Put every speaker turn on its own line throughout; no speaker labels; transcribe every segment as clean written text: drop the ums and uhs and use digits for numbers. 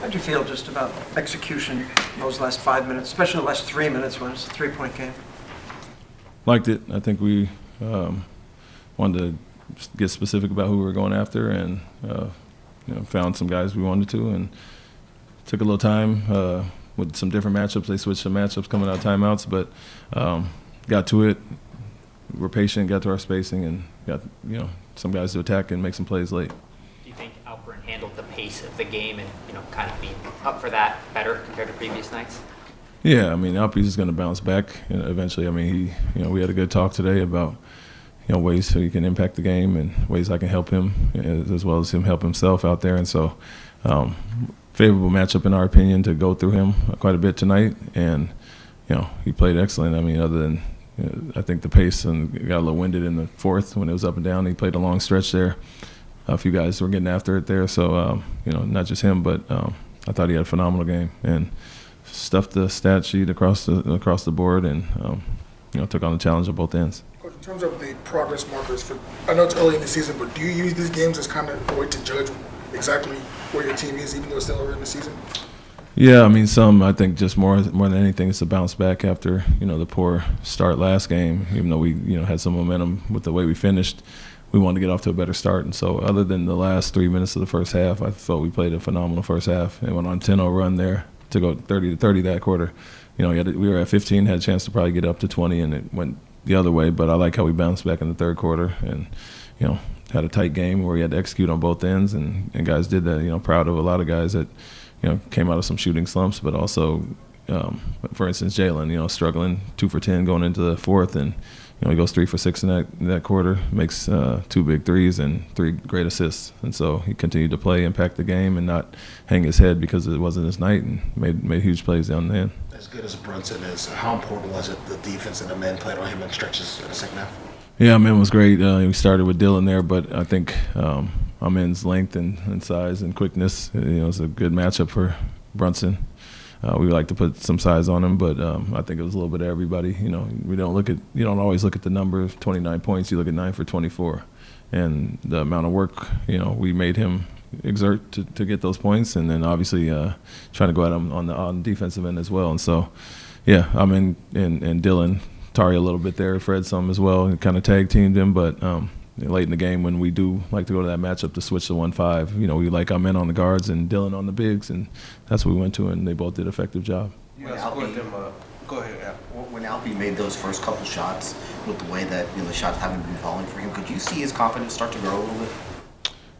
How'd you feel just about execution those last 5 minutes, especially the last 3 minutes when it's a three-point game?
Liked it. I think we wanted to get specific about who we were going after, and found some guys we wanted to, and took a little time with some different matchups. They switched some matchups coming out of timeouts, but got to it. We're patient, got to our spacing, and got some guys to attack and make some plays late.
Do you think Alperen handled the pace of the game and kind of be up for that better compared to previous nights?
Yeah, I mean, Alperen is going to bounce back eventually. I mean, we had a good talk today about ways so he can impact the game and ways I can help him, as well as him help himself out there. And so, favorable matchup in our opinion to go through him quite a bit tonight. And he played excellent. I mean, other than I think the pace and got a little winded in the fourth when it was up and down. He played a long stretch there. A few guys were getting after it there. So not just him, but I thought he had a phenomenal game and stuffed the stat sheet across the board, and took on the challenge of both ends.
Coach, in terms of the progress markers, I know it's early in the season, but do you use these games as kind of a way to judge exactly where your team is, even though it's still early in the season?
Yeah, I mean, I think just more than anything, it's a bounce back after the poor start last game. Even though we had some momentum with the way we finished, we wanted to get off to a better start. And so, other than the last 3 minutes of the first half, I felt we played a phenomenal first half and went on a 10-0 run there to go 30-30 that quarter. We were at 15, had a chance to probably get up to 20, and it went the other way. But I like how we bounced back in the third quarter, and had a tight game where we had to execute on both ends, and guys did that. Proud of a lot of guys that came out of some shooting slumps, but also, for instance, Jalen, struggling 2 for 10 going into the fourth, and he goes 3 for 6 in that quarter, makes 2 big threes and 3 great assists, and so he continued to play, impact the game, and not hang his head because it wasn't his night, and made huge plays down the end.
As good as Brunson is, how important was it the defense and the men played on him in stretches in the second half?
Yeah, man was great. We started with Dylan there, but I think Amen's length and size and quickness, is a good matchup for Brunson. We like to put some size on him, but I think it was a little bit of everybody. You don't always look at the number, 29 points. You look at 9 for 24, and the amount of work we made him exert to get those points, and then obviously trying to go at him on the defensive end as well. And so, yeah, Amen and Dylan. Tari a little bit there, Fred some as well, and kind of tag teamed him. But late in the game, when we do like to go to that matchup to switch to 1-5, we like our men on the guards and Dylan on the bigs, and that's what we went to, and they both did an effective job.
You guys scored them. Go ahead, Al.
When Alperen made those first couple shots, with the way that the shots haven't been falling for him, could you see his confidence start to grow a little bit?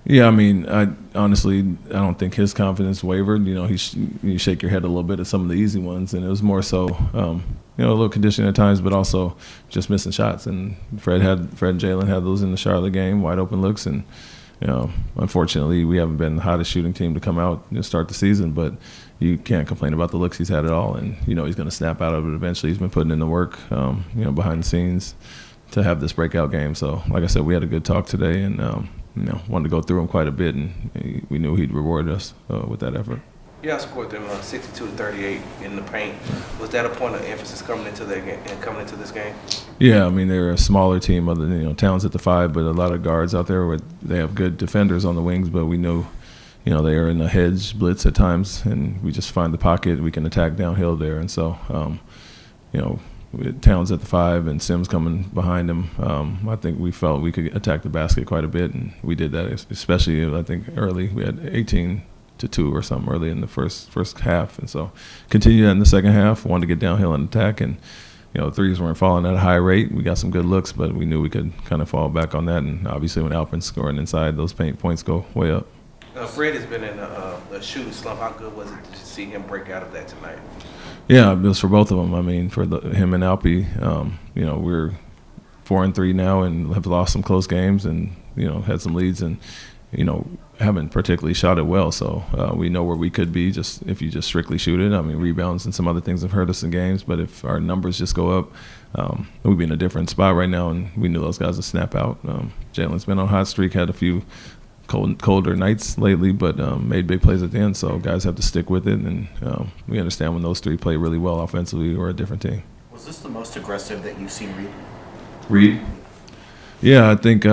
Yeah, I mean, I don't think his confidence wavered. You shake your head a little bit at some of the easy ones, and it was more so, a little conditioning at times, but also just missing shots. And Fred and Jalen had those in the Charlotte game, wide open looks, and unfortunately, we haven't been the hottest shooting team to come out and start the season, but you can't complain about the looks he's had at all, and he's going to snap out of it eventually. He's been putting in the work, behind the scenes to have this breakout game. So, like I said, we had a good talk today, and wanted to go through him quite a bit, and we knew he'd reward us with that effort.
You guys scored them 62-38 in the paint. Was that a point of emphasis coming into this game?
Yeah, I mean, they're a smaller team, other than Towns at the 5, but a lot of guards out there. They have good defenders on the wings, but we knew, they are in a hedge blitz at times, and we just find the pocket. We can attack downhill there, and so, with Towns at the 5 and Sims coming behind him, I think we felt we could attack the basket quite a bit, and we did that, especially, I think, early. We had 18-2 or something early in the first half, and so continued that in the second half. Wanted to get downhill and attack, and threes weren't falling at a high rate. We got some good looks, but we knew we could kind of fall back on that, and obviously when Alperen's scoring inside, those paint points go way up.
Fred has been in a shooting slump. How good was it to see him break out of that tonight?
Yeah, it was for both of them. I mean, for him and Alpe, we're 4-3 now and have lost some close games, and had some leads, and haven't particularly shot it well. So we know where we could be just if you just strictly shoot it. I mean, rebounds and some other things have hurt us in games, but if our numbers just go up, we'd be in a different spot right now, and we knew those guys would snap out. Jalen's been on a hot streak, had a few colder nights lately, but made big plays at the end, so guys have to stick with it, and we understand when those three play really well offensively, we're a different team.
Was this the most aggressive that you've seen Reed?
Reed? Yeah, I think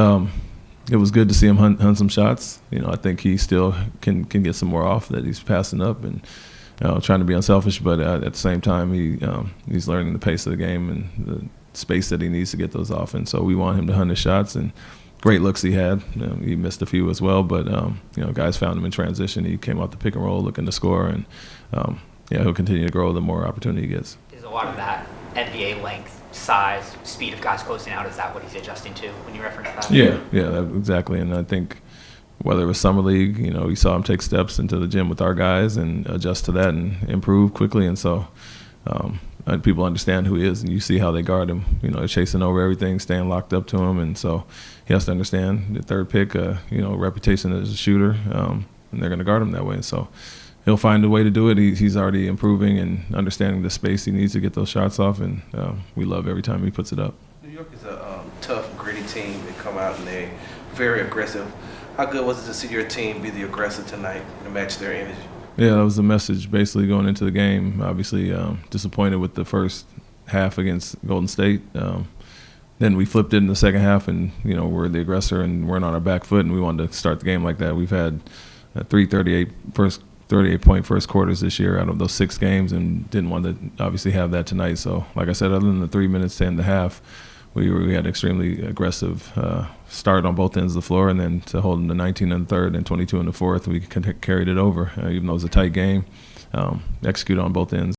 It was good to see him hunt some shots. I think he still can get some more off that he's passing up and trying to be unselfish. But at the same time, he's learning the pace of the game and the space that he needs to get those off. And so we want him to hunt his shots. And great looks he had. He missed a few as well. But guys found him in transition. He came off the pick and roll looking to score. And he'll continue to grow the more opportunity he gets.
Is a lot of that NBA length, size, speed of guys closing out, is that what he's adjusting to when you reference that?
Yeah, exactly. And I think whether it was summer league, you saw him take steps into the gym with our guys and adjust to that and improve quickly. And so people understand who he is, and you see how they guard him. They're chasing over everything, staying locked up to him, and so he has to understand the third pick, reputation as a shooter, and they're going to guard him that way. And so he'll find a way to do it. He's already improving and understanding the space he needs to get those shots off, and we love every time he puts it up.
New York is a tough, gritty team. They come out and they're very aggressive. How good was it to see your team be the aggressor tonight and match their energy?
Yeah, that was the message basically going into the game. Obviously disappointed with the first half against Golden State. Then we flipped it in the second half and, we're the aggressor and we're on our back foot, and we wanted to start the game like that. We've had 38-point first quarters this year out of those 6 games, and didn't want to obviously have that tonight. So, like I said, other than the 3 minutes to end the half, we had an extremely aggressive start on both ends of the floor, and then to hold them to 19 in the third and 22 in the fourth, we carried it over. Even though it was a tight game, executed on both ends.